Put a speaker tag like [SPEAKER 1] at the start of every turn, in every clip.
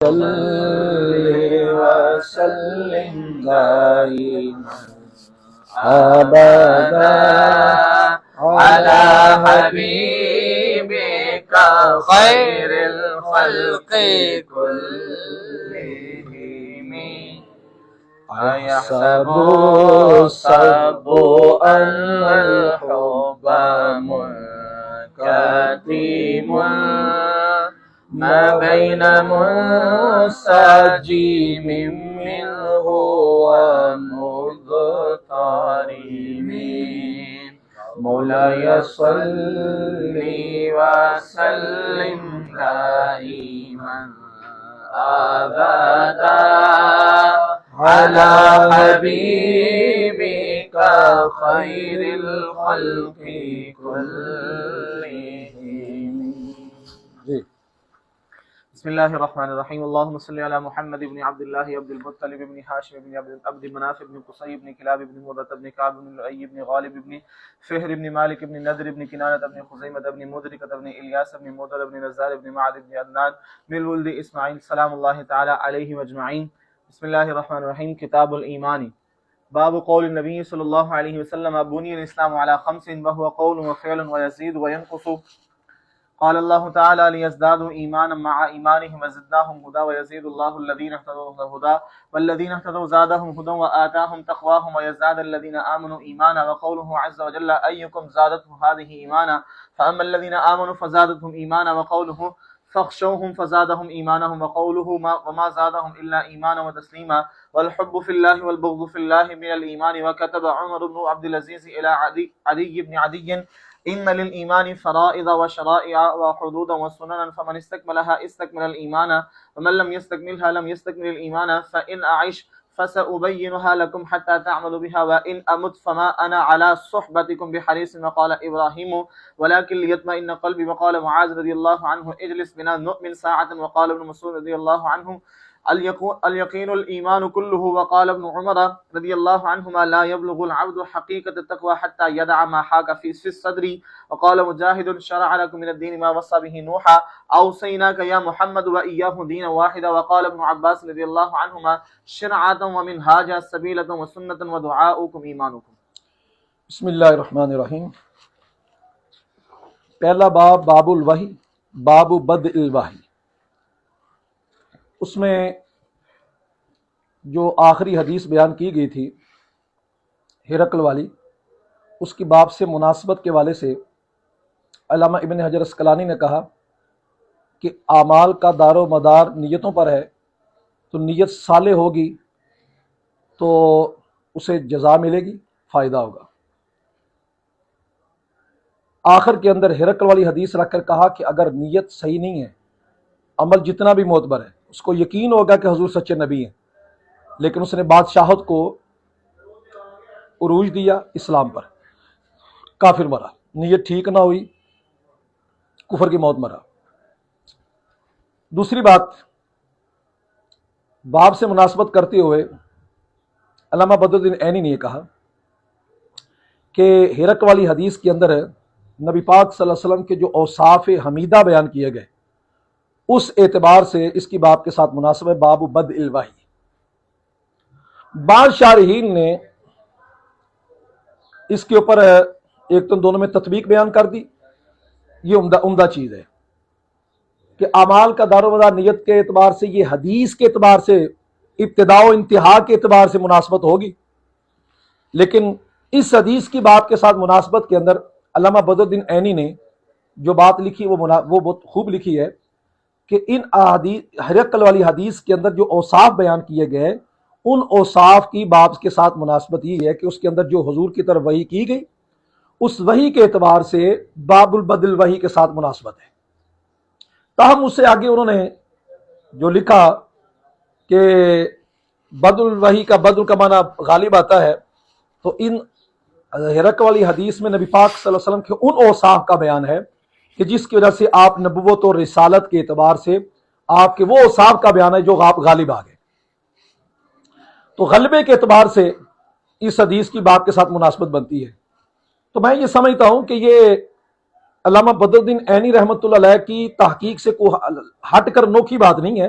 [SPEAKER 1] صلی وسلم دائما ابدا علی حبیبک خیر الخلق كلهم أيحسب الصب أن الحب منكتم ما بين منسجم منه ومضطرب مولاي صل وسلم دائما أبدا على حبيبك خير الخلق كلهم.
[SPEAKER 2] بسم اللہ الرحمن الرحیم. اللہم صلی علی محمد ابن عبد اللہ عبد المطلب ابن ہاشم ابن عبد مناف ابن قصی ابن کلاب ابن مرۃ ابن کعب ابن لؤی ابن غالب ابن فہر ابن مالک ابن نضر ابن کنانہ ابن خزیمہ ابن مدرکۃ ابن الیاس ابن مدر ابن نزار ابن معد ابن عدنان من ولد اسماعیل سلام اللہ تعالی علیہم اجمعین. بسم اللہ الرحمن الرحیم. کتاب الایمان. باب قول النبی صلی اللہ علیہ وسلم بنی الاسلام علی خمس وهو قول وفعل ويزيد وينقص. قال الله تعالى ليزدادوا إيمانا مع إيمانهم وزدناهم هدى ويزيد الله الذين اهتدوا هدى والذين اهتدوا زادهم هدى وآتاهم تقواهم ويزداد الذين آمنوا إيمانا. وقوله عز وجل أيكم زادته هذه إيمانا فأما الذين آمنوا فزادتهم إيمانا. وقوله فاخشوهم فزادهم إيمانهم. وقوله وما زادهم إلا إيمانا وتسليما. والحب في الله والبغض في الله من الإيمان. وكتب عمر بن عبد العزيز إلى عدي بن عدي إن للإيمان فرائض وشرائع وحدودا وسننا فمن استكملها استكمل الإيمان ومن لم يستكملها لم يستكمل الإيمان. فإن أعش فسأبينها لكم حتى تعملوا بها وإن أمت فما أنا على صحبتكم بحريص. وقال إبراهيم ولكن ليطمئن قلبي. وقال معاذ رضي الله عنه اجلس بنا نؤمن ساعة. وقال ابن مسعود رضي الله عنه اليقين الإيمان كله. وقال ابن عمر رضي الله عنهما لا يبلغ العبد حقيقة التقوى حتى يدع ما حاك في الصدر. وقال مجاهد شرع لكم من الدين ما وصى به نوحا أوصيناك يا محمد وإياه دينا واحدا. وقال ابن عباس رضي الله عنهما شرعة ومنهاجا سبيلة وسنة ودعاؤكم إيمانكم.
[SPEAKER 1] بسم اللہ الرحمن الرحیم. پہلا باب باب الوحی، باب بدء الوحی. اس میں جو آخری حدیث بیان کی گئی تھی ہرقل والی، اس کی باب سے مناسبت کے والے سے علامہ ابن حجر اسقلانی نے کہا کہ اعمال کا دار و مدار نیتوں پر ہے، تو نیت صالح ہوگی تو اسے جزا ملے گی، فائدہ ہوگا. آخر کے اندر ہرقل والی حدیث رکھ کر کہا کہ اگر نیت صحیح نہیں ہے، عمل جتنا بھی معتبر ہے، اس کو یقین ہوگا کہ حضور سچے نبی ہیں، لیکن اس نے بادشاہت کو عروج دیا، اسلام پر کافر مرا، نیت ٹھیک نہ ہوئی، کفر کی موت مرا. دوسری بات، باب سے مناسبت کرتے ہوئے علامہ بدر الدین عینی نے یہ کہا کہ ہرقل والی حدیث کے اندر نبی پاک صلی اللہ علیہ وسلم کے جو اوصاف حمیدہ بیان کیے گئے، اس اعتبار سے اس کی باب کے ساتھ مناسب ہے باب بدء الوحی. بعض شارحین نے اس کے اوپر ایک تو دونوں میں تطبیق بیان کر دی. یہ عمدہ چیز ہے کہ اعمال کا دار و مدار نیت کے اعتبار سے یہ حدیث کے اعتبار سے ابتدا و انتہا کے اعتبار سے مناسبت ہوگی، لیکن اس حدیث کی بات کے ساتھ مناسبت کے اندر علامہ بدر الدین عینی نے جو بات لکھی وہ بہت خوب لکھی ہے کہ ان ہرقل والی حدیث کے اندر جو اوصاف بیان کیے گئے، ان اوصاف کی بات کے ساتھ مناسبت یہ ہے کہ اس کے اندر جو حضور کی طرف وحی کی گئی، اس وحی کے اعتبار سے باب البدء الوحی کے ساتھ مناسبت ہے. تاہم اس سے آگے انہوں نے جو لکھا کہ بدء الوحی کا بدء کا معنی غالب آتا ہے، تو ان ہرقل والی حدیث میں نبی پاک صلی اللہ علیہ وسلم کے ان اوصاف کا بیان ہے کہ جس کی وجہ سے آپ نبوت اور رسالت کے اعتبار سے آپ کے وہ اوصاف کا بیان ہے جو غالب آ گئے. تو غلبے کے اعتبار سے اس حدیث کی بات کے ساتھ مناسبت بنتی ہے. تو میں یہ سمجھتا ہوں کہ یہ علامہ بدر الدین عینی رحمۃ اللہ علیہ کی تحقیق سے کوئی ہٹ کر نوکھی بات نہیں ہے،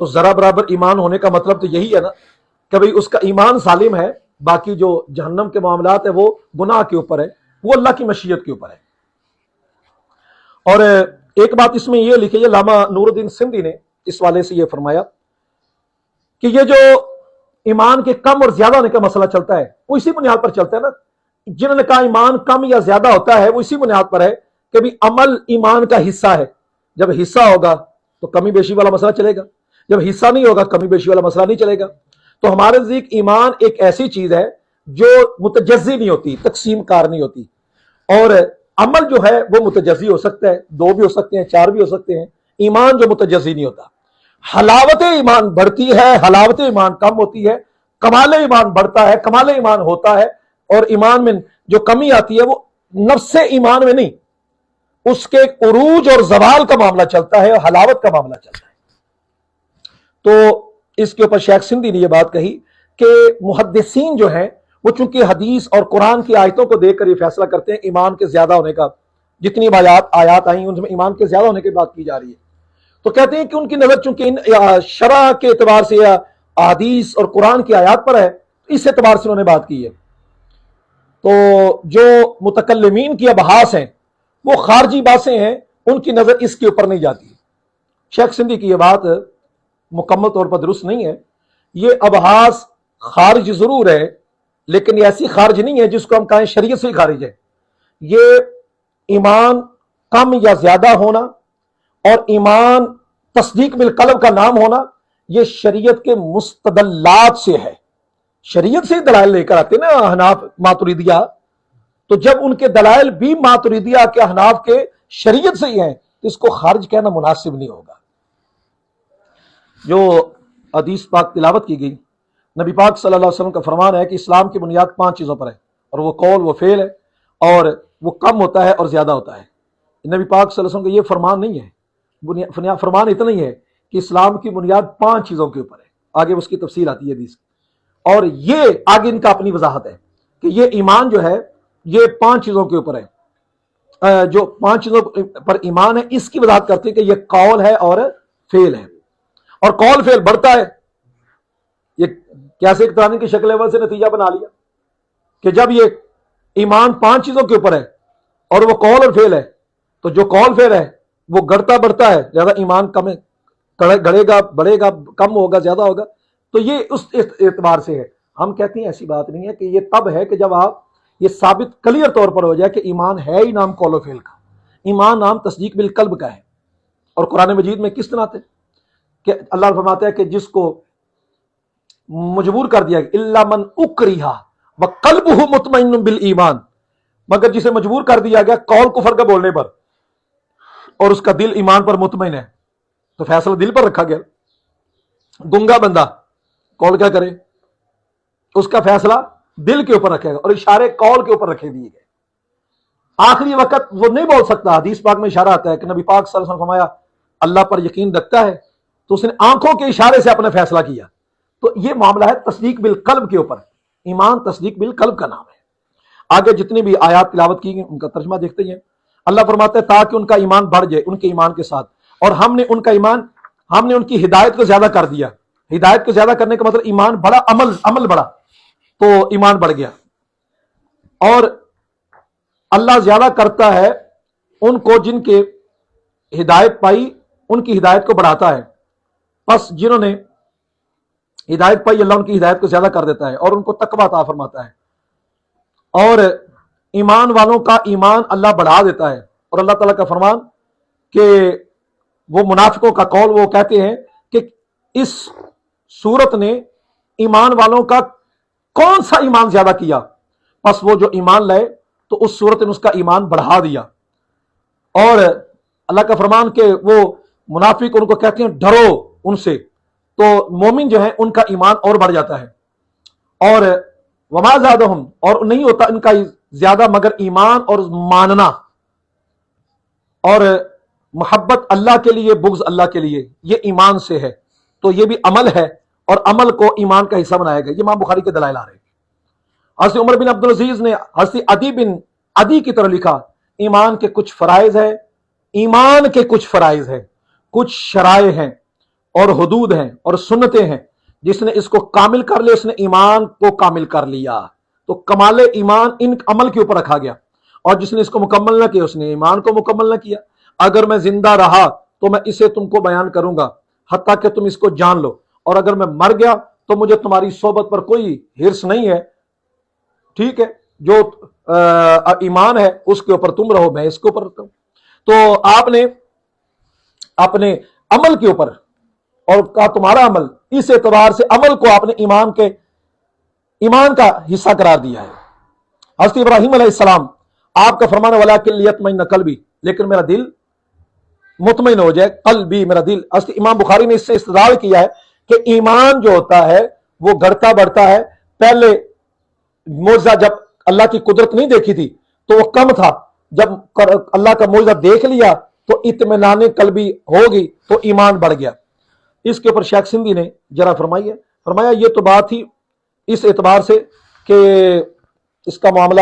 [SPEAKER 1] تو ذرا برابر ایمان ہونے کا مطلب تو یہی ہے نا کہ بھئی اس کا ایمان سالم ہے، باقی جو جہنم کے معاملات ہیں وہ گناہ کے اوپر ہے، وہ اللہ کی مشیت کے اوپر ہے۔ اور ایک بات اس میں یہ لکھی ہے، علامہ نور الدین سندھی نے اس والے سے یہ فرمایا کہ یہ جو ایمان کے کم اور زیادہ ہونے کا مسئلہ چلتا ہے وہ اسی بنیاد پر چلتا ہے نا، جنہوں نے کہا ایمان کم یا زیادہ ہوتا ہے وہ اسی بنیاد پر ہے کہ بھی عمل ایمان کا حصہ ہے، جب حصہ ہوگا تو کمی بیشی والا مسئلہ چلے گا، جب حصہ نہیں ہوگا کمی بیشی والا مسئلہ نہیں چلے گا۔ تو ہمارے نزدیک ایمان ایک ایسی چیز ہے جو متجزی نہیں ہوتی، تقسیم کار نہیں ہوتی، اور عمل جو ہے وہ متجزی ہو سکتا ہے، 2 بھی ہو سکتے ہیں، 4 بھی ہو سکتے ہیں، ایمان جو متجزی نہیں ہوتا۔ حلاوت ایمان بڑھتی ہے، حلاوت ایمان کم ہوتی ہے، کمال ایمان بڑھتا ہے، کمال ایمان ہوتا ہے، اور ایمان میں جو کمی آتی ہے وہ نفس ایمان میں نہیں، اس کے عروج اور زوال کا معاملہ چلتا ہے اور حلاوت کا معاملہ چلتا ہے۔ تو اس کے اوپر شیخ سندھی نے یہ بات کہی کہ محدثین جو ہیں وہ چونکہ حدیث اور قرآن کی آیتوں کو دیکھ کر یہ فیصلہ کرتے ہیں ایمان کے زیادہ ہونے کا، جتنی آیات آئیں ان میں ایمان کے زیادہ ہونے کی بات کی جا رہی ہے، تو کہتے ہیں کہ ان کی نظر چونکہ شرع کے اعتبار سے یا حدیث اور قرآن کی آیات پر ہے، اس اعتبار سے انہوں نے بات کی ہے۔ تو جو متکلمین کی ابحاث ہیں وہ خارجی باتیں ہیں، ان کی نظر اس کے اوپر نہیں جاتی۔ شیخ سندھی کی یہ بات مکمل طور پر درست نہیں ہے، یہ ابحاث خارج ضرور ہے لیکن یہ ایسی خارج نہیں ہے جس کو ہم کہیں شریعت سے ہی خارج ہے۔ یہ ایمان کم یا زیادہ ہونا اور ایمان تصدیق بالقلب کا نام ہونا یہ شریعت کے مستدلات سے ہے، شریعت سے دلائل لے کر آتے نا احناف ماتریدیہ، تو جب ان کے دلائل بھی ماتریدیہ کے احناف کے شریعت سے ہی ہیں تو اس کو خارج کہنا مناسب نہیں ہوگا۔ جو حدیث پاک تلاوت کی گئی، نبی پاک صلی اللہ علیہ وسلم کا فرمان ہے کہ اسلام کی بنیاد 5 چیزوں پر ہے، اور وہ قول، وہ فعل ہے، اور وہ کم ہوتا ہے اور زیادہ ہوتا ہے۔ نبی پاک صلی اللہ علیہ وسلم کا یہ فرمان نہیں ہے، فرمان اتنا ہی ہے کہ اسلام کی بنیاد 5 چیزوں کے اوپر ہے، آگے اس کی تفصیل آتی ہے حدیث، اور یہ آگے ان کا اپنی وضاحت ہے کہ یہ ایمان جو ہے یہ 5 چیزوں کے اوپر ہے، جو 5 چیزوں پر ایمان ہے اس کی وضاحت کرتے ہیں کہ یہ قول ہے اور فعل ہے، اور قول فعل بڑھتا ہے۔ یہ کیسے اقترانی کی شکل اول سے نتیجہ بنا لیا کہ جب یہ ایمان 5 چیزوں کے اوپر ہے اور وہ قول اور فعل ہے تو جو قول فعل ہے وہ گڑتا بڑھتا ہے، زیادہ ایمان کم گڑے گا، بڑھے گا، کم ہوگا، زیادہ ہوگا، تو یہ اس اعتبار سے ہے۔ ہم کہتے ہیں ایسی بات نہیں ہے کہ یہ تب ہے کہ جب آپ یہ ثابت کلیئر طور پر ہو جائے کہ ایمان ہے ہی نام قول و فعل کا، ایمان نام تصدیق بالقلب کا ہے۔ اور قرآن مجید میں کس طرح آتے کہ اللہ فرماتا ہے کہ جس کو مجبور کر دیا گیا الا من اکرہ وقلبہ مطمئن بالایمان، مگر جسے مجبور کر دیا گیا قول کفر کا بولنے پر اور اس کا دل ایمان پر مطمئن ہے، تو فیصلہ دل پر رکھا گیا۔ گنگا بندہ قول کیا کرے، اس کا فیصلہ دل کے اوپر رکھے گا اور اشارے قول کے اوپر رکھے دیے گئے۔ آخری وقت وہ نہیں بول سکتا، حدیث پاک میں اشارہ آتا ہے کہ نبی پاک صلی اللہ علیہ وسلم فرمایا اللہ پر یقین رکھتا ہے تو اس نے آنکھوں کے اشارے سے اپنا فیصلہ کیا، تو یہ معاملہ ہے تصدیق بالقلب کے اوپر، ایمان تصدیق بالقلب کا نام ہے۔ آگے جتنی بھی آیات تلاوت کی گئی ان کا ترجمہ دیکھتے ہیں۔ اللہ فرماتا ہے تاکہ ان کا ایمان بڑھ جائے ان کے ایمان کے ساتھ، اور ہم نے ان کی ہدایت کو زیادہ کر دیا۔ ہدایت کو زیادہ کرنے کا مطلب ایمان بڑھا، عمل بڑھا تو ایمان بڑھ گیا، اور اللہ زیادہ کرتا ہے ان کو جن کے ہدایت پائی، ان کی ہدایت کو بڑھاتا ہے، پس جنہوں نے ہدایت پائی اللہ ان کی ہدایت کو زیادہ کر دیتا ہے اور ان کو تقویٰ عطا فرماتا ہے، اور ایمان والوں کا ایمان اللہ بڑھا دیتا ہے۔ اور اللہ تعالیٰ کا فرمان کہ وہ منافقوں کا قول، وہ کہتے ہیں کہ اس سورت نے ایمان والوں کا کون سا ایمان زیادہ کیا، پس وہ جو ایمان لائے تو اس سورت نے اس کا ایمان بڑھا دیا۔ اور اللہ کا فرمان کہ وہ منافق ان کو کہتے ہیں ڈرو ان سے، تو مومن جو ہیں ان کا ایمان اور بڑھ جاتا ہے۔ اور وما زادہم، اور نہیں ہوتا ان کا زیادہ مگر ایمان اور ماننا اور محبت اللہ کے لیے، بغض اللہ کے لیے، یہ ایمان سے ہے، تو یہ بھی عمل ہے اور عمل کو ایمان کا حصہ بنایا گیا۔ یہ امام بخاری کے دلائل آ رہے ہیں۔ حضرت عمر بن عبدالعزیز نے حضرت عدی بن عدی کی طرح لکھا ایمان کے کچھ فرائض ہے، ایمان کے کچھ فرائض ہیں، کچھ شرائع ہیں، اور حدود ہیں اور سنتیں ہیں، جس نے اس کو کامل کر لیا اس نے ایمان کو کامل کر لیا، تو کمال ایمان ان عمل کے اوپر رکھا گیا، اور جس نے اس کو مکمل نہ کیا اس نے ایمان کو مکمل نہ کیا۔ اگر میں زندہ رہا تو میں اسے تم کو بیان کروں گا حتیٰ کہ تم اس کو جان لو، اور اگر میں مر گیا تو مجھے تمہاری صحبت پر کوئی حرص نہیں ہے، ٹھیک ہے، جو ایمان ہے اس کے اوپر تم رہو، میں اس کے اوپر رہتا ہوں۔ تو آپ نے اپنے عمل کے اوپر اور کا تمہارا عمل، اس اعتبار سے عمل کو آپ نے ایمان کا حصہ قرار دیا ہے۔ حضرت ابراہیم علیہ السلام آپ کا فرمانے والا کہ لیطمئن قلبی، لیکن میرا دل مطمئن ہو جائے، قلبی میرا دل۔ حضرت امام بخاری نے اس سے استدلال کیا ہے کہ ایمان جو ہوتا ہے وہ گڑتا بڑھتا ہے۔ پہلے معجزہ جب اللہ کی قدرت نہیں دیکھی تھی تو وہ کم تھا، جب اللہ کا معجزہ دیکھ لیا تو اطمینان قلبی ہوگی تو ایمان بڑھ گیا۔ اس کے اوپر شیخ سندھی نے ذرا فرمایا یہ تو بات ہی اس اعتبار سے کہ اس کا معاملہ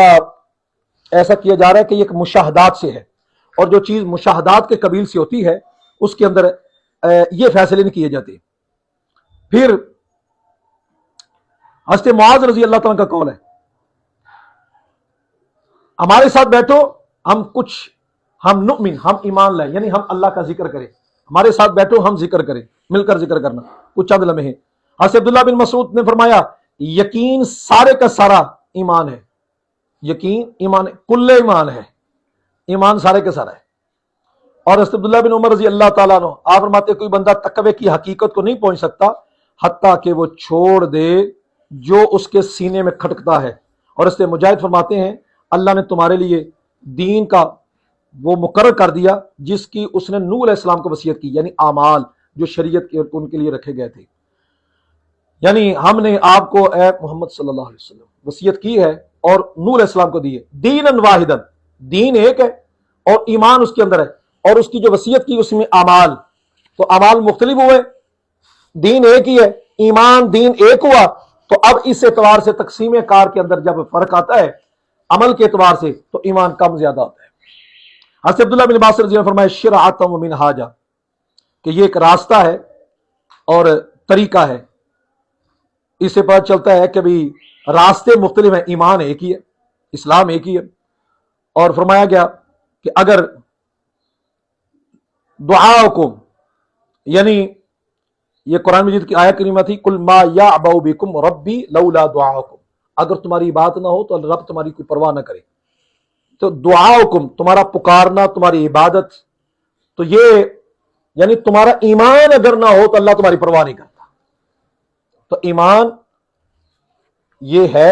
[SPEAKER 1] ایسا کیا جا رہا ہے کہ یہ ایک مشاہدات سے ہے، اور جو چیز مشاہدات کے قبیل سے ہوتی ہے اس کے اندر یہ فیصلے نہیں کیے جاتے۔ پھر حضرت معاذ رضی اللہ تعالیٰ کا قول ہے، ہمارے ساتھ بیٹھو، ہم نؤمن، ہم ایمان لائیں، یعنی ہم اللہ کا ذکر کریں، ہمارے ساتھ بیٹھو، ہم ذکر کریں، مل کر ذکر کرنا کچھ چند لمحے۔ حضرت عبداللہ بن مسعود نے فرمایا یقین سارے کا سارا ایمان ہے، یقین ایمان کل ایمان ہے، ایمان سارے کا سارا ہے۔ اور حضرت عبداللہ بن عمر رضی اللہ تعالیٰ عنہ آپ فرماتے کوئی بندہ تقوی کی حقیقت کو نہیں پہنچ سکتا حتیٰ کہ وہ چھوڑ دے جو اس کے سینے میں کھٹکتا ہے۔ اور حضرت مجاہد فرماتے ہیں اللہ نے تمہارے لیے دین کا وہ مقرر کر دیا جس کی اس نے نوح علیہ السلام کو وصیت کی، یعنی اعمال جو شریعت کے ان کے لیے رکھے گئے تھے، یعنی ہم نے آپ کو اے محمد صلی اللہ علیہ وسلم وصیت کی ہے اور نوح علیہ السلام کو دی ہے، دیناً واحداً، دین ایک ہے اور ایمان اس کے اندر ہے، اور اس کی جو وصیت کی اس میں اعمال، تو اعمال مختلف ہوئے، دین ایک ہی ہے، ایمان دین ایک ہوا، تو اب اس اعتبار سے تقسیم کار کے اندر جب فرق آتا ہے عمل کے اعتبار سے تو ایمان کم زیادہ ہوتا ہے۔ حضرت عبداللہ بن عباس رضی اللہ عنہ فرمایا شرعۃ و منہاجا، کہ یہ ایک راستہ ہے اور طریقہ ہے۔ اس سے پتہ چلتا ہے کہ بھی راستے مختلف ہیں، ایمان ایک ہی ہے، اسلام ایک ہی ہے۔ اور فرمایا گیا کہ اگر دعاؤکم، یعنی یہ قرآن مجید کی آیت کریمہ تھی قل ما یعبأ بکم ربی لولا دعاؤکم، اگر تمہاری بات نہ ہو تو رب تمہاری کوئی پرواہ نہ کرے، تو دعاؤکم تمہارا پکارنا، تمہاری عبادت، تو یہ یعنی تمہارا ایمان اگر نہ ہو تو اللہ تمہاری پرواہ نہیں کرتا۔ تو ایمان یہ ہے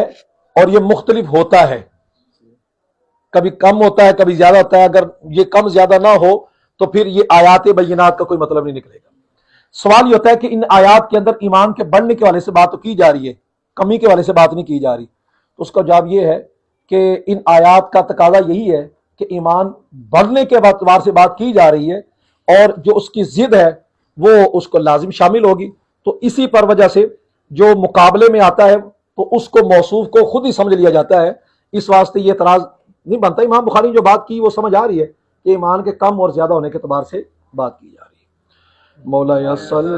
[SPEAKER 1] اور یہ مختلف ہوتا ہے، کبھی کم ہوتا ہے کبھی زیادہ ہوتا ہے، اگر یہ کم زیادہ نہ ہو تو پھر یہ آیات بینات کا کوئی مطلب نہیں نکلے گا۔ سوال یہ ہوتا ہے کہ ان آیات کے اندر ایمان کے بڑھنے کے والے سے بات تو کی جا رہی ہے، کمی کے والے سے بات نہیں کی جا رہی، تو اس کا جواب یہ ہے کہ ان آیات کا تقاضا یہی ہے کہ ایمان بڑھنے کے اعتبار سے بات کی جا رہی ہے، اور جو اس کی ضد ہے وہ اس کو لازم شامل ہوگی، تو اسی پر وجہ سے جو مقابلے میں آتا ہے تو اس کو موصوف کو خود ہی سمجھ لیا جاتا ہے، اس واسطے یہ اعتراض نہیں بنتا۔ امام بخاری نے جو بات کی وہ سمجھ آ رہی ہے کہ ایمان کے کم اور زیادہ ہونے کے اعتبار سے بات کی جا رہی ہے۔ مولا یا صلی